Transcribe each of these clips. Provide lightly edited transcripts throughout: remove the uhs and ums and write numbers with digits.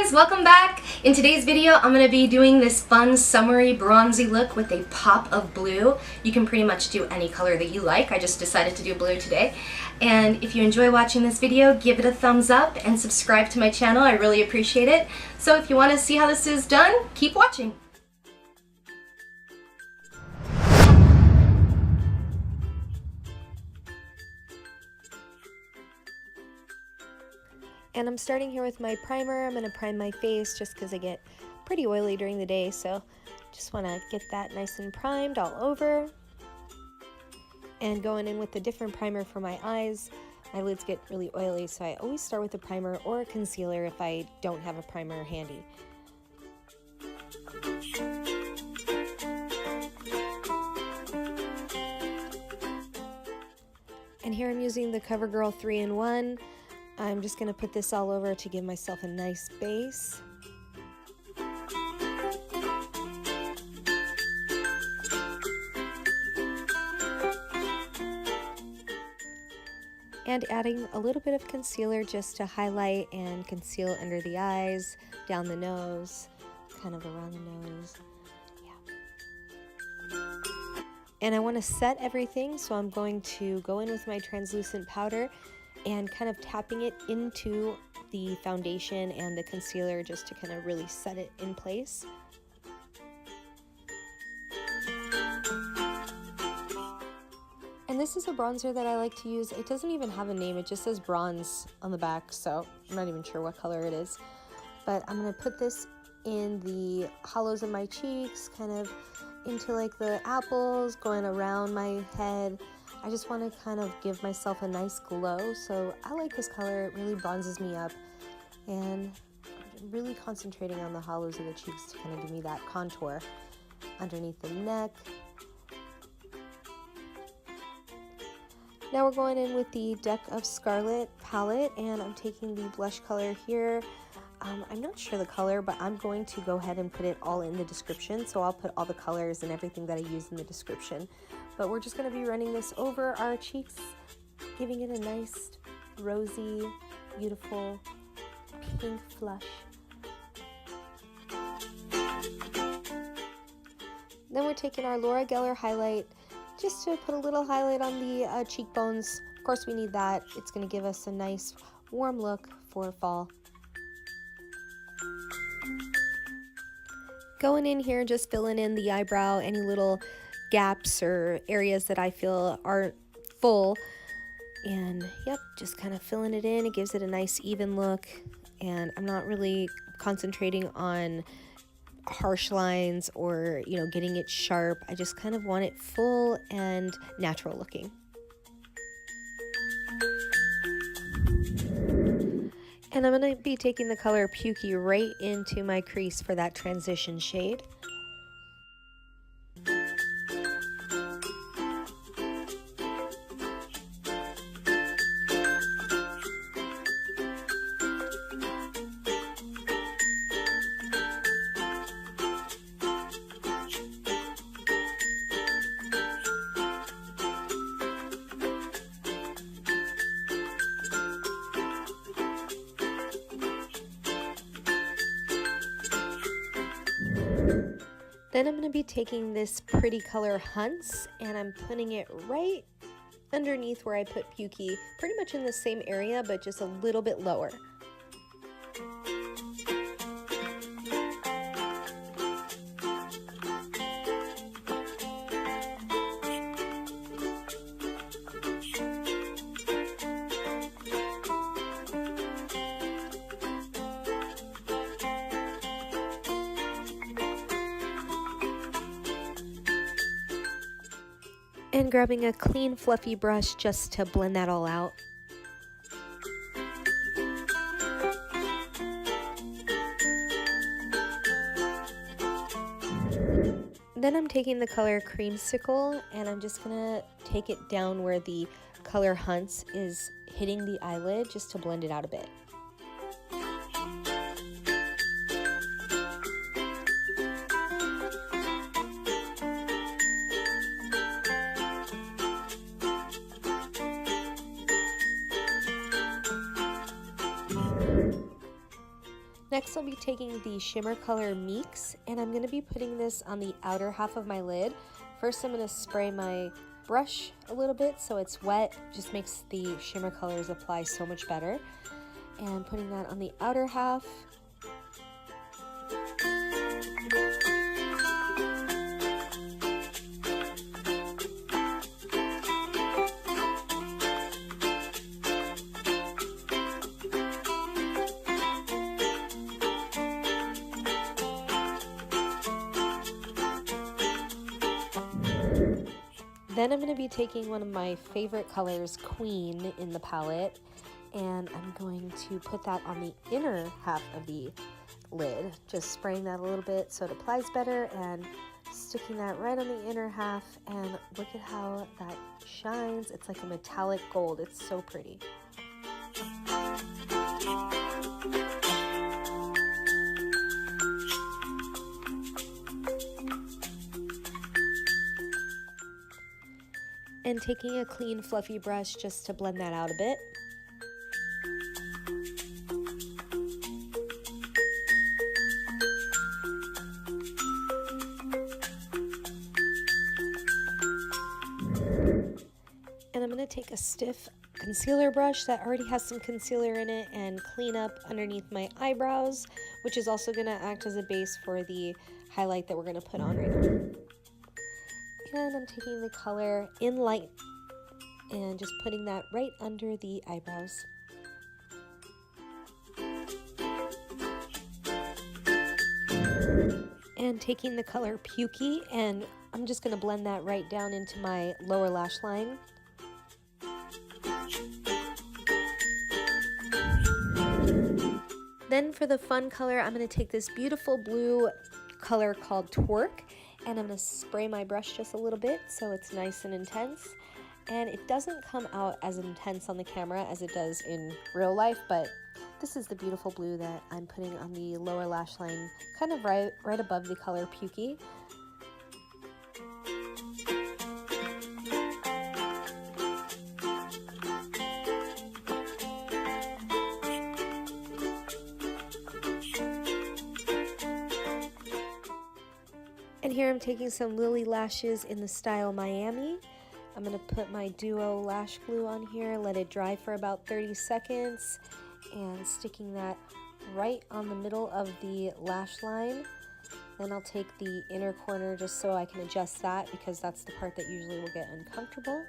guys, welcome back. In today's video, I'm going to be doing this fun summery bronzy look with a pop of blue. You can pretty much do any color that you like. I just decided to do blue today. And if you enjoy watching this video, give it a thumbs up and subscribe to my channel. I really appreciate it. So if you want to see how this is done, keep watching. And I'm starting here with my primer. I'm going to prime my face just because I get pretty oily during the day, so just want to get that nice and primed all over. And going in with a different primer for my eyes. My lids get really oily, so I always start with a primer or a concealer if I don't have a primer handy. And here I'm using the CoverGirl 3-in-1. I'm just going to put this all over to give myself a nice base. And adding a little bit of concealer just to highlight and conceal under the eyes, down the nose, kind of around the nose. Yeah. And I want to set everything, so I'm going to go in with my translucent powder and kind of tapping it into the foundation and the concealer just to kind of really set it in place. And this is a bronzer that I like to use. It doesn't even have a name, it just says bronze on the back, so I'm not even sure what color it is. But I'm going to put this in the hollows of my cheeks, kind of into like the apples, going around my head. I just want to kind of give myself a nice glow, so I like this color. It really bronzes me up, and I'm really concentrating on the hollows of the cheeks to kind of give me that contour underneath the neck. Now we're going in with the Deck of Scarlet palette, and I'm taking the blush color here. I'm not sure the color, but I'm going to go ahead and put it all in the description, so I'll put all the colors and everything that I use in the description. But we're just going to be running this over our cheeks, giving it a nice, rosy, beautiful, pink flush. Then we're taking our Laura Geller highlight, just to put a little highlight on the cheekbones. Of course we need that. It's going to give us a nice, warm look for fall. Going in here, just filling in the eyebrow, any little gaps or areas that I feel aren't full, and yep, just kind of filling it in. It gives it a nice even look, and I'm not really concentrating on harsh lines or, you know, getting it sharp. I just kind of want it full and natural looking. And I'm going to be taking the color Pukey right into my crease for that transition shade. Then I'm going to be taking this pretty color Hunts, and I'm putting it right underneath where I put Pukey, pretty much in the same area, but just a little bit lower. And grabbing a clean fluffy brush just to blend that all out. Then I'm taking the color Creamsicle, and I'm just gonna take it down where the color Hunts is hitting the eyelid just to blend it out a bit. Next, I'll be taking the shimmer color Meeks, and I'm going to be putting this on the outer half of my lid. First, I'm going to spray my brush a little bit so it's wet, just makes the shimmer colors apply so much better. And putting that on the outer half. Then I'm going to be taking one of my favorite colors, Queen, in the palette, and I'm going to put that on the inner half of the lid, just spraying that a little bit so it applies better and sticking that right on the inner half, and look at how that shines. It's like a metallic gold. It's so pretty. And taking a clean fluffy brush just to blend that out a bit. And I'm going to take a stiff concealer brush that already has some concealer in it and clean up underneath my eyebrows, which is also going to act as a base for the highlight that we're going to put on right now. And I'm taking the color In Light and just putting that right under the eyebrows. And taking the color Pukey, and I'm just going to blend that right down into my lower lash line. Then for the fun color, I'm going to take this beautiful blue color called Twerk, and I'm going to spray my brush just a little bit so it's nice and intense. And it doesn't come out as intense on the camera as it does in real life, but this is the beautiful blue that I'm putting on the lower lash line, kind of right above the color Pukey. And here I'm taking some Lilly lashes in the style Miami. I'm going to put my Duo lash glue on here, let it dry for about 30 seconds, and sticking that right on the middle of the lash line. Then I'll take the inner corner just so I can adjust that, because that's the part that usually will get uncomfortable.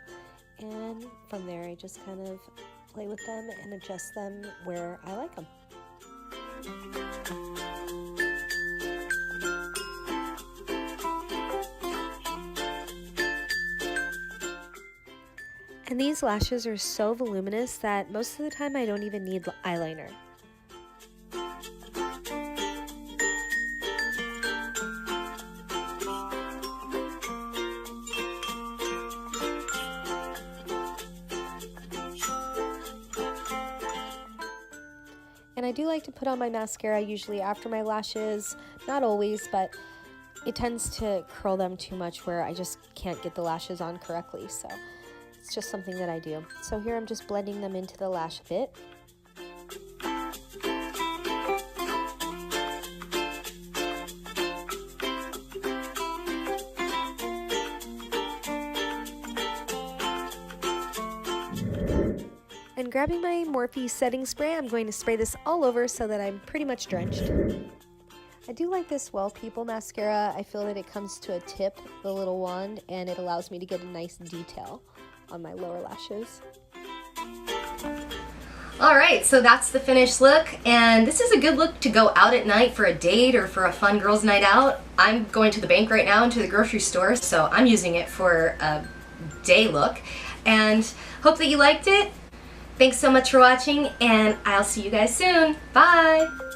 And from there I just kind of play with them and adjust them where I like them. And these lashes are so voluminous that most of the time I don't even need eyeliner. And I do like to put on my mascara usually after my lashes, not always, but it tends to curl them too much where I just can't get the lashes on correctly, so it's just something that I do. So here I'm just blending them into the lash bit. And grabbing my Morphe setting spray, I'm going to spray this all over so that I'm pretty much drenched. I do like this Well People mascara. I feel that it comes to a tip, the little wand, and it allows me to get a nice detail on my lower lashes. Alright, so that's the finished look, and this is a good look to go out at night for a date or for a fun girls' night out. I'm going to the bank right now and to the grocery store, so I'm using it for a day look, and hope that you liked it. Thanks so much for watching, and I'll see you guys soon. Bye!